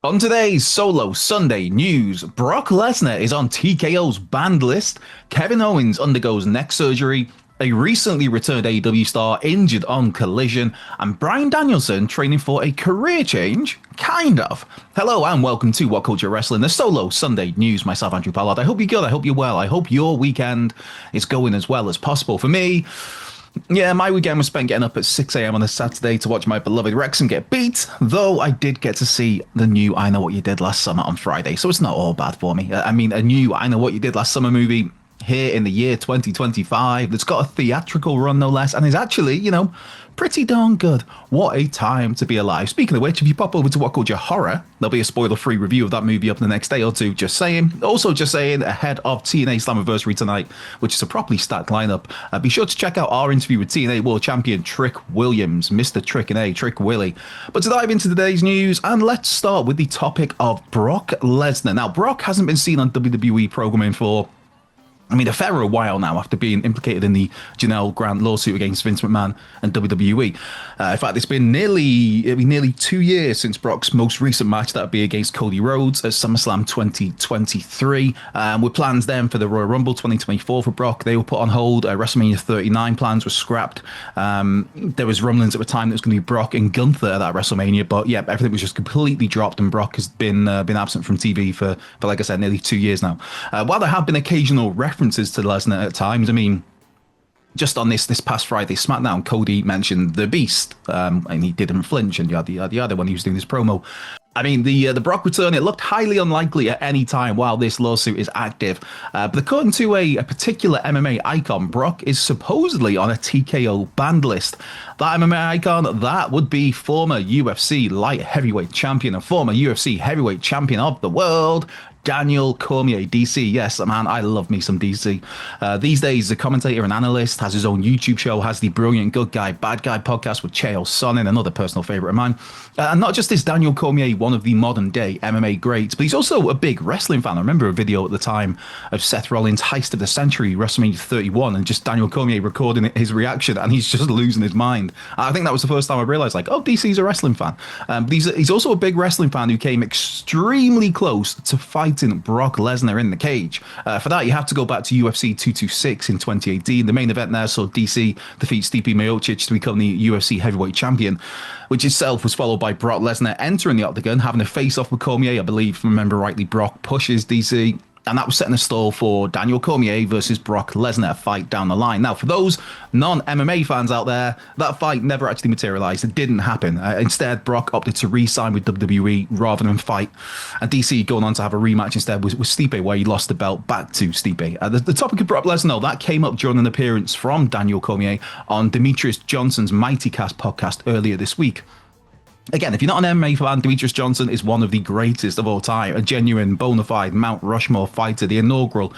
On today's Solo Sunday news, Brock Lesnar is on TKO's banned list, Kevin Owens undergoes neck surgery, a recently returned AEW star injured on Collision, and Bryan Danielson training for a career change? Kind of. Hello and welcome to WhatCulture Wrestling, the Solo Sunday news. Myself, Andrew Pollard. I hope you're good, I hope you're well, I hope your weekend is going as well as possible. For me, yeah, my weekend was spent getting up at 6 a.m. on a Saturday to watch my beloved Wrexham get beat, though I did get to see the new I Know What You Did Last Summer on Friday, so it's not all bad for me. I mean, a new I Know What You Did Last Summer movie here in the year 2025 that's got a theatrical run, no less, and is actually, pretty darn good. What a time to be alive. Speaking of which, if you pop over to What Culture Horror, there'll be a spoiler-free review of that movie up in the next day or two, just saying. Also, just saying, ahead of TNA Slammiversary tonight, which is a properly stacked lineup, be sure to check out our interview with TNA World Champion Trick Williams, Mr. Trick and A, Trick Willie. But to dive into today's news, and let's start with the topic of Brock Lesnar. Now, Brock hasn't been seen on WWE programming for a fair while now, after being implicated in the Janelle Grant lawsuit against Vince McMahon and WWE. In fact, it's been nearly 2 years since Brock's most recent match, that would be against Cody Rhodes at SummerSlam 2023. With plans then for the Royal Rumble 2024 for Brock, they were put on hold. WrestleMania 39 plans were scrapped. There was rumblings at the time that it was going to be Brock and Gunther at that WrestleMania, but yeah, everything was just completely dropped, and Brock has been absent from TV for like I said, nearly 2 years now. While there have been occasional references to Lesnar at times, just on this past Friday SmackDown, Cody mentioned the Beast, and he didn't flinch, and yada yada yada when he was doing this promo. The Brock return, it looked highly unlikely at any time while this lawsuit is active. But according to a particular MMA icon, Brock is supposedly on a TKO banned list. That MMA icon, that would be former UFC light heavyweight champion and former UFC heavyweight champion of the world, Daniel Cormier, DC. Yes, man, I love me some DC. These days, he's a commentator and analyst, has his own YouTube show, has the Brilliant Good Guy, Bad Guy podcast with Chael Sonnen, another personal favorite of mine. And not just is Daniel Cormier one of the modern day MMA greats, but he's also a big wrestling fan. I remember a video at the time of Seth Rollins' Heist of the Century, WrestleMania 31, and just Daniel Cormier recording his reaction, and he's just losing his mind. I think that was the first time I realized, DC's a wrestling fan. He's also a big wrestling fan who came extremely close to fighting Brock Lesnar in the cage. For that, you have to go back to UFC 226 in 2018. The main event there saw DC defeat Stipe Miocic to become the UFC heavyweight champion, which itself was followed by Brock Lesnar entering the octagon, having a face-off with Cormier. I believe, if I remember rightly, Brock pushes DC, and that was setting a stall for Daniel Cormier versus Brock Lesnar fight down the line. Now, for those non-MMA fans out there, that fight never actually materialized. It didn't happen. Instead, Brock opted to re-sign with WWE rather than fight, and DC going on to have a rematch instead with Stipe, where he lost the belt back to Stipe. The topic of Brock Lesnar, that came up during an appearance from Daniel Cormier on Demetrius Johnson's Mighty Cast podcast earlier this week. Again, if you're not an MMA fan, Demetrius Johnson is one of the greatest of all time, a genuine, bona fide Mount Rushmore fighter, the inaugural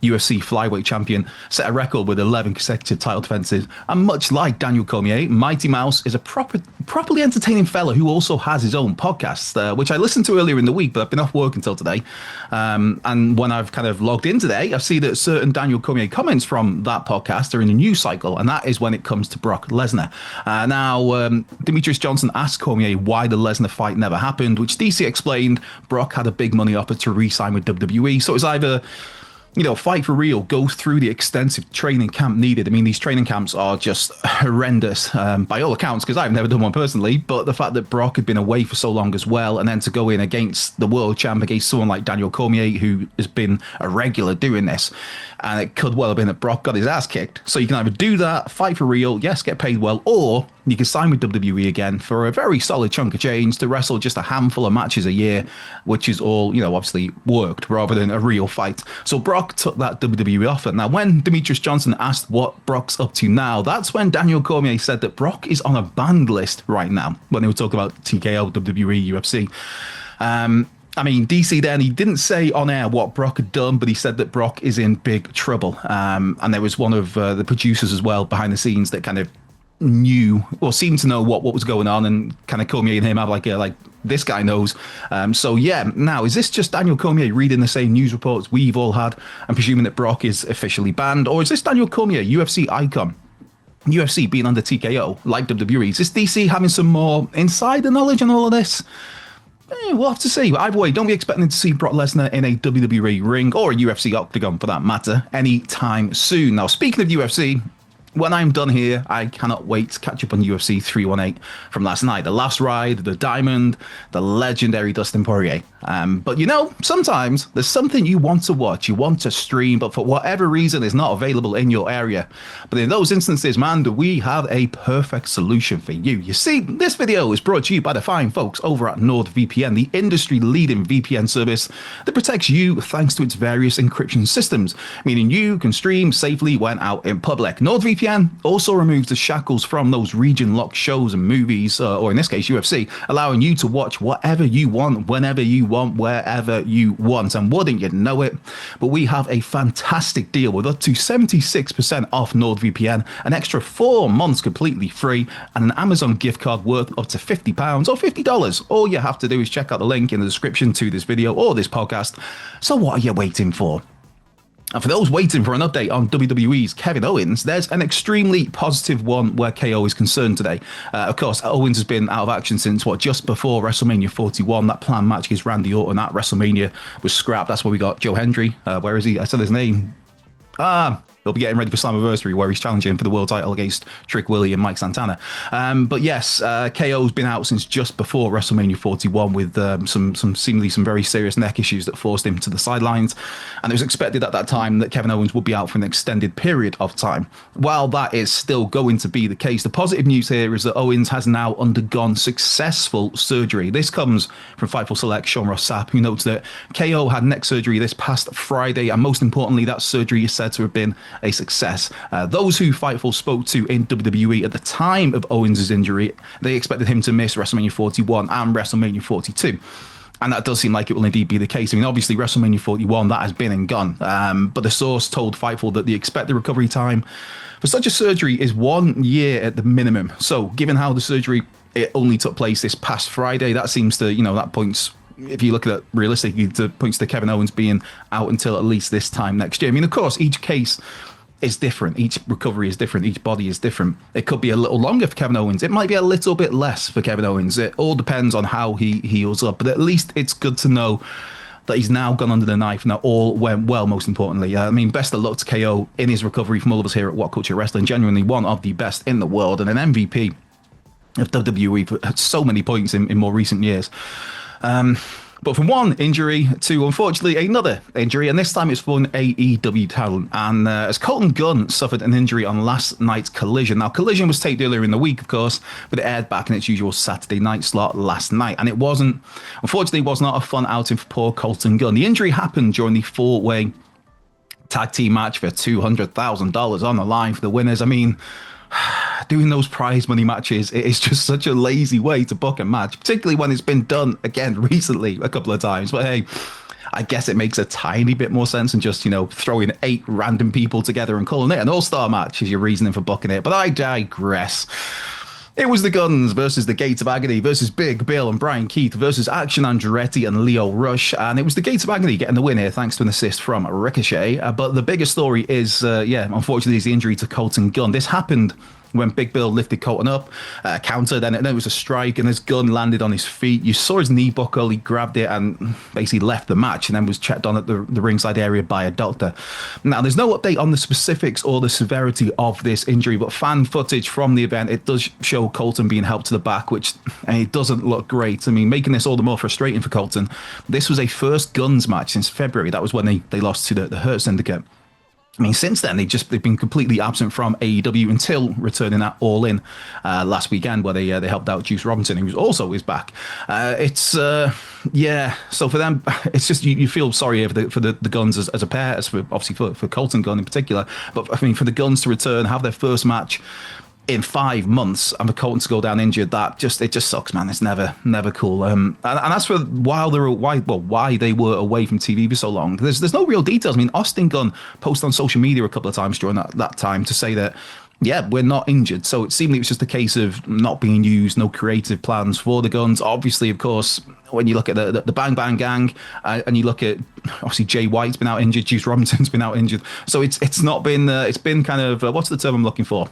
UFC flyweight champion, set a record with 11 consecutive title defenses, and much like Daniel Cormier, Mighty Mouse is a properly entertaining fella who also has his own podcast, which I listened to earlier in the week, but I've been off work until today. And when I've kind of logged in today, I see that certain Daniel Cormier comments from that podcast are in the news cycle, and that is when it comes to Brock Lesnar. Now, Demetrius Johnson asked Cormier why the Lesnar fight never happened, which DC explained Brock had a big money offer to re-sign with WWE, so it's either fight for real, go through the extensive training camp needed. These training camps are just horrendous by all accounts, because I've never done one personally, but the fact that Brock had been away for so long as well, and then to go in against the world champ, against someone like Daniel Cormier, who has been a regular doing this, and it could well have been that Brock got his ass kicked. So you can either do that, fight for real, yes, get paid well, or you can sign with WWE again for a very solid chunk of change to wrestle just a handful of matches a year, which is all, obviously worked rather than a real fight. So Brock took that WWE offer. Now, when Demetrius Johnson asked what Brock's up to now, that's when Daniel Cormier said that Brock is on a banned list right now, when they were talking about TKO, WWE, UFC. DC then, he didn't say on air what Brock had done, but he said that Brock is in big trouble. And there was one of the producers as well behind the scenes that kind of knew or seemed to know what was going on, and kind of Cormier and him have like this guy knows. So yeah, now is this just Daniel Cormier reading the same news reports we've all had and presuming that Brock is officially banned, or is this Daniel Cormier, UFC icon, UFC being under TKO like WWE? Is this DC having some more insider knowledge on all of this? We'll have to see. But either way, don't be expecting to see Brock Lesnar in a WWE ring or a UFC octagon for that matter anytime soon. Now, speaking of UFC, when I'm done here, I cannot wait to catch up on UFC 318 from last night. The last ride, the Diamond, the legendary Dustin Poirier. But you know, sometimes there's something you want to watch, you want to stream, but for whatever reason is not available in your area. But in those instances, man, we have a perfect solution for you. You see, this video is brought to you by the fine folks over at NordVPN, the industry-leading VPN service that protects you thanks to its various encryption systems, meaning you can stream safely when out in public. NordVPN also removes the shackles from those region-locked shows and movies, or in this case, UFC, allowing you to watch whatever you want, whenever you want, wherever you want. And wouldn't you know it, but we have a fantastic deal with up to 76% off NordVPN, an extra 4 months completely free, and an Amazon gift card worth up to £50 or $50. All you have to do is check out the link in the description to this video or this podcast. So what are you waiting for? And for those waiting for an update on WWE's Kevin Owens, there's an extremely positive one where KO is concerned today. Of course, Owens has been out of action since, just before WrestleMania 41. That planned match against Randy Orton at WrestleMania was scrapped. That's where we got Joe Hendry. Where is he? I said his name. He'll be getting ready for Slammiversary, where he's challenging for the world title against Trick Willie and Mike Santana. But yes, KO's been out since just before WrestleMania 41 with some seemingly some very serious neck issues that forced him to the sidelines. And it was expected at that time that Kevin Owens would be out for an extended period of time. While that is still going to be the case, the positive news here is that Owens has now undergone successful surgery. This comes from Fightful Select Sean Ross Sapp, who notes that KO had neck surgery this past Friday, and most importantly, that surgery is said to have been a success. Those who Fightful spoke to in WWE at the time of Owens' injury, they expected him to miss WrestleMania 41 and WrestleMania 42. And that does seem like it will indeed be the case. I mean, obviously, WrestleMania 41, that has been and gone. But the source told Fightful that the expected recovery time for such a surgery is 1 year at the minimum. So, given how the surgery it only took place this past Friday, that seems to, that points, if you look at it realistically, it points to Kevin Owens being out until at least this time next year. I mean, of course, each case is different. Each recovery is different. Each body is different. It could be a little longer for Kevin Owens. It might be a little bit less for Kevin Owens. It all depends on how he heals up. But at least it's good to know that he's now gone under the knife and that all went well, most importantly. I mean, best of luck to KO in his recovery from all of us here at WhatCulture Wrestling. Genuinely one of the best in the world and an MVP of WWE for so many points in more recent years. But from one injury to, unfortunately, another injury, and this time it's for an AEW talent. And as Colton Gunn suffered an injury on last night's Collision. Now, Collision was taped earlier in the week, of course, but it aired back in its usual Saturday night slot last night. And it unfortunately, was not a fun outing for poor Colton Gunn. The injury happened during the four-way tag team match for $200,000 on the line for the winners. I mean, doing those prize money matches, it is just such a lazy way to book a match, particularly when it's been done again recently a couple of times. But hey, I guess it makes a tiny bit more sense than just, throwing 8 random people together and calling it an all-star match as your reasoning for booking it. But I digress. It was the Guns versus the Gates of Agony versus Big Bill and Brian Keith versus Action Andretti and Leo Rush. And it was the Gates of Agony getting the win here thanks to an assist from Ricochet. But the bigger story is, unfortunately, is the injury to Colton Gunn. This happened when Big Bill lifted Colton up, counter, then it was a strike, and his Gunn landed on his feet. You saw his knee buckle, he grabbed it and basically left the match and then was checked on at the ringside area by a doctor. Now, there's no update on the specifics or the severity of this injury, but fan footage from the event, it does show Colton being helped to the back, which it doesn't look great. I mean, making this all the more frustrating for Colton. This was a first Guns match since February. That was when they lost to the Hurt Syndicate. I mean, since then, they've been completely absent from AEW until returning at All In last weekend, where they helped out Juice Robinson, who also is back. So for them, it's just you feel sorry for the Guns as a pair, obviously for Colton Gunn in particular. But I mean, for the Guns to return, have their first match in 5 months, and for Colton to go down injured, it just sucks, man. It's never cool. And as for why they were away from TV for so long, there's no real details. I mean, Austin Gunn posted on social media a couple of times during that time to say that, yeah, we're not injured. So it seemed it was just a case of not being used, no creative plans for the Guns. Obviously, of course, when you look at the Bang Bang Gang and you look at, obviously, Jay White's been out injured, Juice Robinson's been out injured. So it's not been, it's been kind of, what's the term I'm looking for?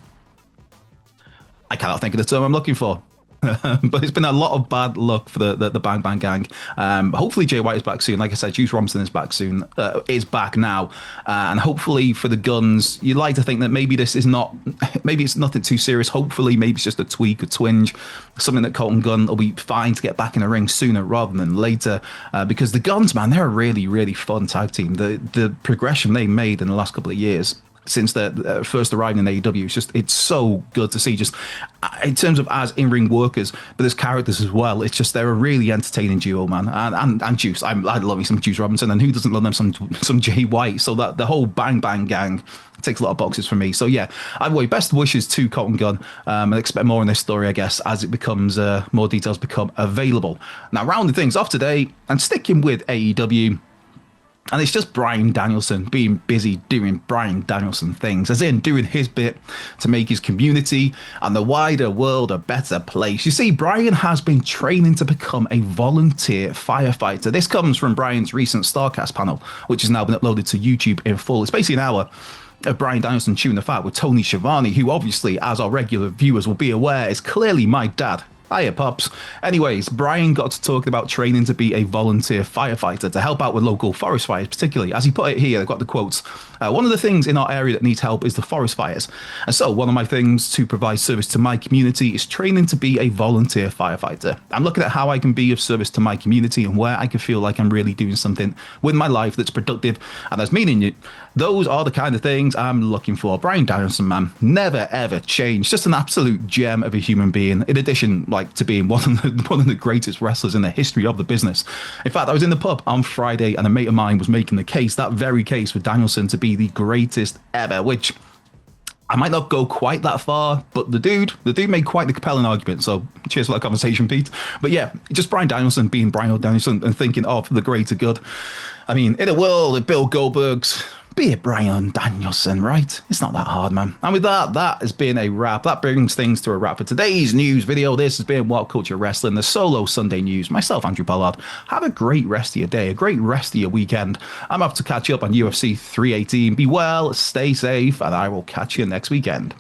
I cannot think of the term I'm looking for. But it's been a lot of bad luck for the Bang Bang Gang. Hopefully Jay White is back soon. Like I said, Juice Robinson is back soon. Is back now, and hopefully for the Guns, you'd like to think that maybe this is not, maybe it's nothing too serious. Hopefully, maybe it's just a tweak, a twinge, something that Colton Gunn will be fine to get back in the ring sooner rather than later. Because the Guns, man, they're a really, really fun tag team. The progression they made in the last couple of years since they first arrived in AEW. It's so good to see, just in terms of as in-ring workers, but as characters as well. It's just, they're a really entertaining duo, man. And Juice, I love me some Juice Robinson, and who doesn't love them some Jay White? So that the whole Bang Bang Gang ticks a lot of boxes for me. So yeah, either way, best wishes to Colton Gunn, and expect more in this story, I guess, as it becomes more details become available. Now, rounding things off today and sticking with AEW. And it's just Bryan Danielson being busy doing Bryan Danielson things, as in doing his bit to make his community and the wider world a better place. You see, Bryan has been training to become a volunteer firefighter. This comes from Bryan's recent StarCast panel, which has now been uploaded to YouTube in full. It's basically an hour of Bryan Danielson chewing the fat with Tony Schiavone, who obviously, as our regular viewers will be aware, is clearly my dad. Hiya, Pops. Anyways, Bryan got to talking about training to be a volunteer firefighter to help out with local forest fires, particularly. As he put it here, I've got the quotes. One of the things in our area that needs help is the forest fires. And so one of my things to provide service to my community is training to be a volunteer firefighter. I'm looking at how I can be of service to my community and where I can feel like I'm really doing something with my life that's productive and that's meaning it. Those are the kind of things I'm looking for. Bryan Danielson, man, never ever changed. Just an absolute gem of a human being. In addition, like, to being one of the greatest wrestlers in the history of the business. In fact, I was in the pub on Friday, and a mate of mine was making the case, that very case, for Danielson to be the greatest ever. Which I might not go quite that far, but the dude made quite the compelling argument. So cheers for that conversation, Pete. But yeah, just Bryan Danielson being Bryan Danielson and thinking of the greater good. I mean, in a world of Bill Goldberg's, be it Bryan Danielson, right? It's not that hard, man. And with that has been a wrap. That brings things to a wrap for today's news video. This has been WhatCulture Wrestling, the solo Sunday news. Myself, Andrew Pollard. Have a great rest of your day, a great rest of your weekend. I'm up to catch up on UFC 318. Be well, stay safe, and I will catch you next weekend.